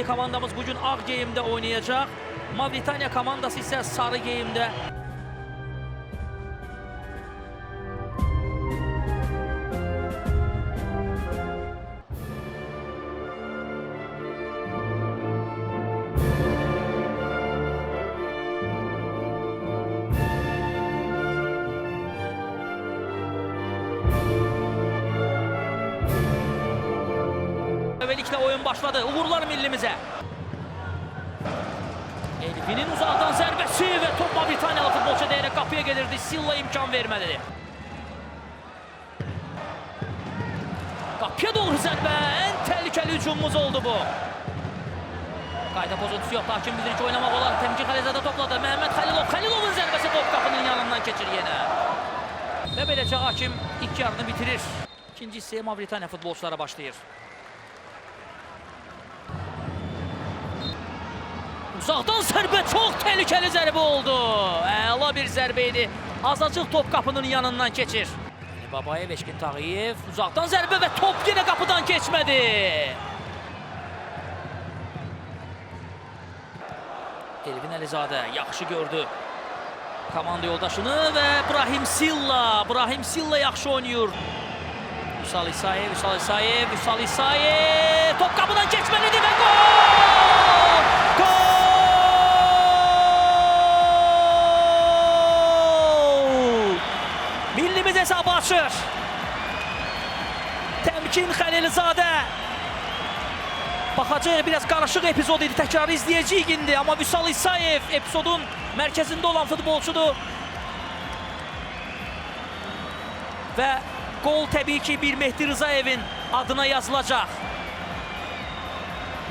milli komandamız bugün ağ geyimdə oynayacaq. Mavritaniya komandası isə sarı geyimdə. Beləliklə oyun başladı. Uğurlar millimizə. Elvin'in uzaqdan zərbəsi və top Mavritaniyalı futbolçu deyərək qapıya gelirdi. Silla imkan vermədi. Qapıya doğru zərbə. Ən təhlükəli hücumumuz oldu bu. Qayda pozuntusu yox. Hakim bildirir ki, oynamaq olar. Təmkin Xəlilzadə topladı. Məhəmməd Xəlilov. Xəlilovun zərbəsi top qapının yanından keçir yenə. Və beləcə hakim ilk yarını bitirir. İkinci hissəyə Mavritaniya futbolçulara başlayır. Uzaqdan zərbə, çox təhlükəli zərbə oldu. Əla bir zərbə idi. Azacıq top qapının yanından keçir. Babayev, Eşkin Tağıyev. Uzaqdan zərbə və top yenə qapıdan keçmədi. Elvin Əlizadə yaxşı gördü komanda yoldaşını və Brahim Silla. Brahim Silla yaxşı oynayır. Vüsal İsayev, Vüsal İsayev, Vüsal İsayev. Top qapıdan keçməlidir və gol! Gol! Millimiz hesabı açır. Təmkin Xəlilzadə. Baxacaq, biraz qarışıq epizod idi. Təkrarı izləyəcəyik indi. Amma Vüsal İsayev epizodun mərkəzində olan futbolçudur. Və gol təbii ki, bir Mehdi Rzayevin adına yazılacaq.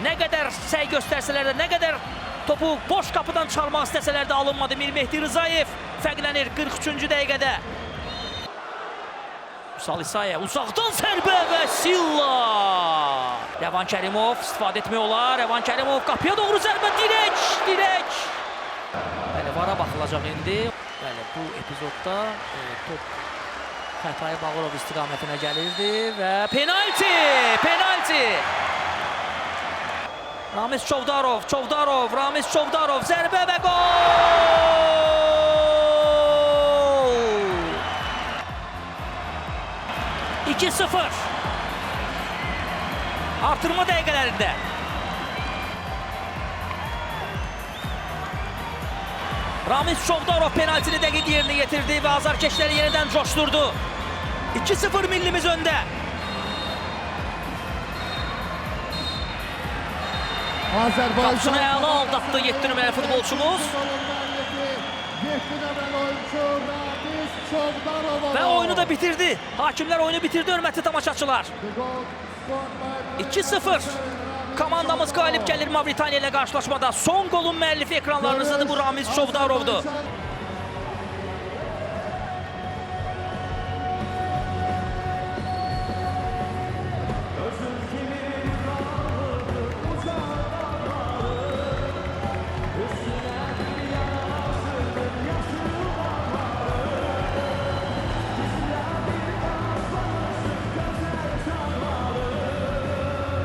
Nə qədər səy göstərsələr də, nə qədər topu boş qapıdan çalmaq istəsələr də alınmadı. Bir Mehdi Rzayev fərqlənir 43-cü dəqiqədə. Vüsal İsayev, uzaqdan zərbə və Silla. Rəvan Kərimov istifadə etmək olar. Rəvan Kərimov qapıya doğru zərbə, dirək. Bəli, vara baxılacaq indi. Bəli, bu epizodda top Xətai Bağırov istiqamətinə gəlirdi və penalti! Ramiz Çovdarov, Ramiz Çovdarov, zərbə və gol! 2-0. Artırma dəqiqələrində. Ramiz Çovdarov penaltini dəqiq yerinə getirdi və azarkeşləri yenidən coşdurdu. 2-0 millimiz öndə. Qapısını əla aldatdı 7 nömrəli futbolçumuz. Və oyunu da bitirdi. Hakimlər oyunu bitirdi, hörmətli tamaşaçılar. 2-0. Komandamız qalib gəlir Mavritaniya ilə qarşılaşmada. Son golun müəllifi ekranlarınızdadır, bu Ramiz Çovdarovdur.